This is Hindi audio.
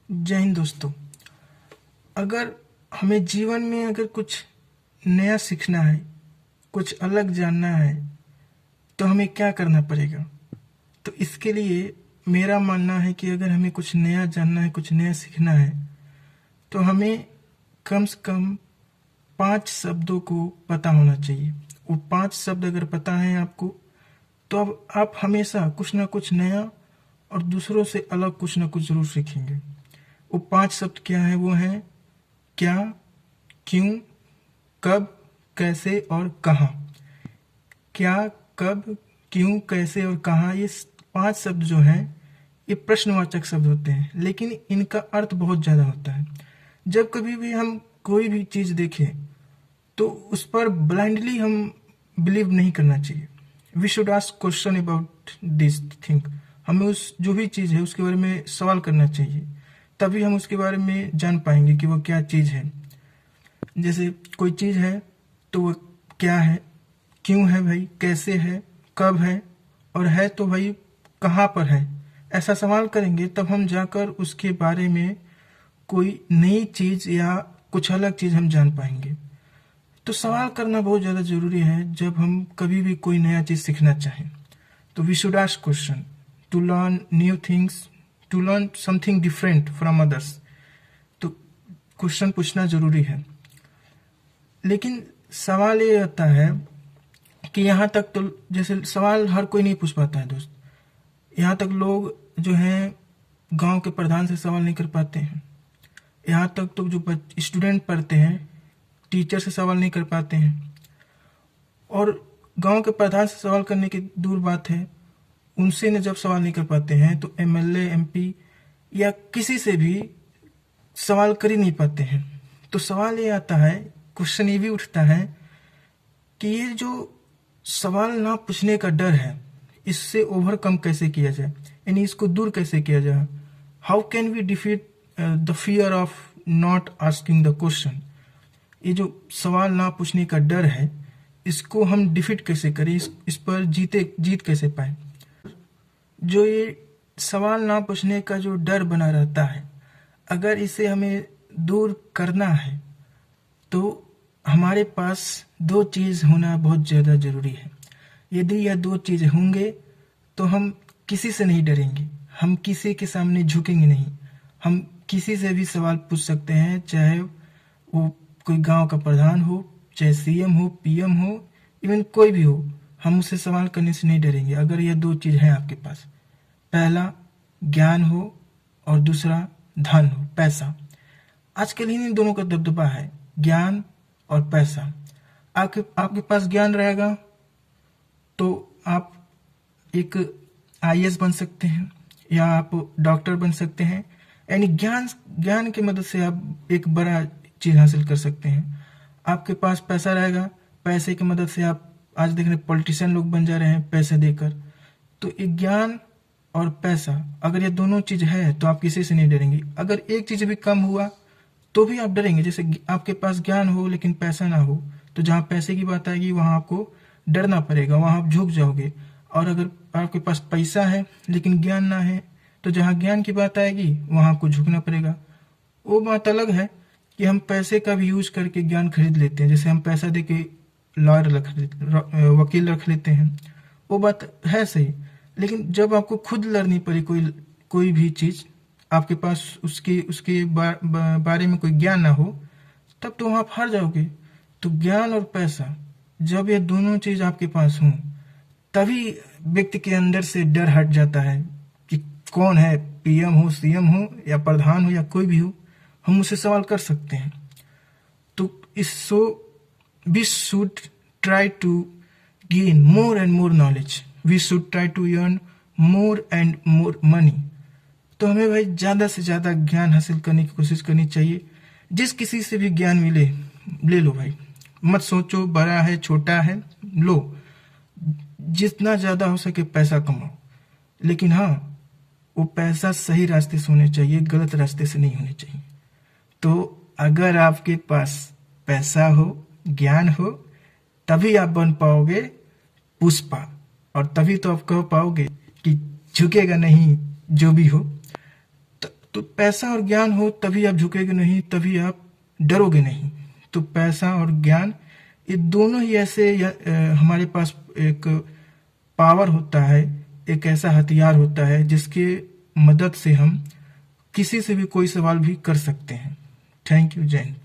जय हिंद दोस्तों। अगर हमें जीवन में अगर कुछ नया सीखना है, कुछ अलग जानना है, तो हमें क्या करना पड़ेगा? तो इसके लिए मेरा मानना है कि अगर हमें कुछ नया जानना है, कुछ नया सीखना है, तो हमें कम से कम 5 शब्दों को पता होना चाहिए। वो 5 शब्द अगर पता है आपको, तो अब आप हमेशा कुछ ना कुछ नया और दूसरों से अलग कुछ ना कुछ ज़रूर सीखेंगे। वो 5 शब्द क्या है? वो हैं क्या, क्यों, कब, कैसे और कहाँ। क्या, कब, क्यों, कैसे और कहाँ, ये 5 शब्द जो हैं, ये प्रश्नवाचक शब्द होते हैं, लेकिन इनका अर्थ बहुत ज़्यादा होता है। जब कभी भी हम कोई भी चीज़ देखें, तो उस पर ब्लाइंडली हम बिलीव नहीं करना चाहिए। We should ask question about this thing. हमें उस जो भी चीज़ है उसके बारे में सवाल करना चाहिए, तभी हम उसके बारे में जान पाएंगे कि वो क्या चीज़ है। जैसे कोई चीज़ है तो वो क्या है, क्यों है भाई, कैसे है, कब है, और है तो भाई कहाँ पर है। ऐसा सवाल करेंगे तब हम जाकर उसके बारे में कोई नई चीज़ या कुछ अलग चीज़ हम जान पाएंगे। तो सवाल करना बहुत ज़्यादा ज़रूरी है जब हम कभी भी कोई नया चीज़ सीखना चाहें। तो we should ask question to learn new things, to learn something different from others. तो क्वेश्चन पूछना ज़रूरी है, लेकिन सवाल ये आता है कि यहाँ तक तो जैसे सवाल हर कोई नहीं पूछ पाता है दोस्त। यहाँ तक लोग जो हैं गांव के प्रधान से सवाल नहीं कर पाते हैं। यहाँ तक तो जो स्टूडेंट पढ़ते हैं टीचर से सवाल नहीं कर पाते हैं। और गांव के प्रधान से सवाल करने की दूर बात है, उनसे न जब सवाल नहीं कर पाते हैं तो एमएलए, एमपी या किसी से भी सवाल कर ही नहीं पाते हैं। तो सवाल ये आता है, क्वेश्चन ये भी उठता है कि ये जो सवाल ना पूछने का डर है, इससे ओवरकम कैसे किया जाए, यानी इसको दूर कैसे किया जाए। How can we defeat the fear of not asking the question. ये जो सवाल ना पूछने का डर है, इसको हम डिफीट कैसे करें, इस पर जीत कैसे पाए। जो ये सवाल ना पूछने का जो डर बना रहता है, अगर इसे हमें दूर करना है तो हमारे पास 2 चीज़ होना बहुत ज़्यादा ज़रूरी है। यदि यह 2 चीज़ होंगे तो हम किसी से नहीं डरेंगे, हम किसी के सामने झुकेंगे नहीं। हम किसी से भी सवाल पूछ सकते हैं, चाहे वो कोई गांव का प्रधान हो, चाहे सीएम हो, पीएम हो, इवन कोई भी हो, हम उससे सवाल करने से नहीं डरेंगे अगर यह 2 चीज़ हैं आपके पास। पहला ज्ञान हो और दूसरा धन हो, पैसा। आजकल इन दोनों का दबदबा है, ज्ञान और पैसा। आपके पास ज्ञान रहेगा तो आप एक आईएएस बन सकते हैं या आप डॉक्टर बन सकते हैं। यानी ज्ञान की मदद से आप एक बड़ा चीज़ हासिल कर सकते हैं। आपके पास पैसा रहेगा, पैसे की मदद से आप आज देख रहे पॉलिटिशियन लोग बन जा रहे हैं पैसे देकर। तो एक ज्ञान और पैसा, अगर ये दोनों चीज़ है तो आप किसी से नहीं डरेंगे। अगर एक चीज़ भी कम हुआ तो भी आप डरेंगे। जैसे आपके पास ज्ञान हो लेकिन पैसा ना हो, तो जहाँ पैसे की बात आएगी वहाँ आपको डरना पड़ेगा, वहाँ आप झुक जाओगे। और अगर आपके पास पैसा है लेकिन ज्ञान ना है, तो जहाँ ज्ञान की बात आएगी वहाँ आपको झुकना पड़ेगा। वो बात अलग है कि हम पैसे का भी यूज करके ज्ञान खरीद लेते हैं। जैसे हम पैसा दे के वकील रख लेते हैं, वो बात है सही। लेकिन जब आपको खुद लड़नी पड़ी कोई भी चीज़, आपके पास उसके बारे में कोई ज्ञान ना हो, तब तो आप हार जाओगे। तो ज्ञान और पैसा, जब ये दोनों चीज़ आपके पास हों, तभी व्यक्ति के अंदर से डर हट जाता है कि कौन है, पीएम हो, सीएम हो या प्रधान हो या कोई भी हो, हम उससे सवाल कर सकते हैं। तो we should try to gain more and more knowledge, we should try to earn more and more money. तो हमें भाई ज़्यादा से ज़्यादा ज्ञान हासिल करने की कोशिश करनी चाहिए। जिस किसी से भी ज्ञान मिले ले लो भाई, मत सोचो बड़ा है छोटा है, लो। जितना ज़्यादा हो सके पैसा कमाओ, लेकिन हाँ, वो पैसा सही रास्ते से होने चाहिए, गलत रास्ते से नहीं होने चाहिए। तो अगर आपके पास पैसा हो, ज्ञान हो, तभी आप बन पाओगे पुष्पा, और तभी तो आप कह पाओगे कि झुकेगा नहीं जो भी हो। तो तो पैसा और ज्ञान हो तभी आप झुकेगे नहीं, तभी आप डरोगे नहीं। तो पैसा और ज्ञान ये दोनों ही ऐसे हमारे पास एक पावर होता है, एक ऐसा हथियार होता है जिसके मदद से हम किसी से भी कोई सवाल भी कर सकते हैं। Thank you. जय हिंद।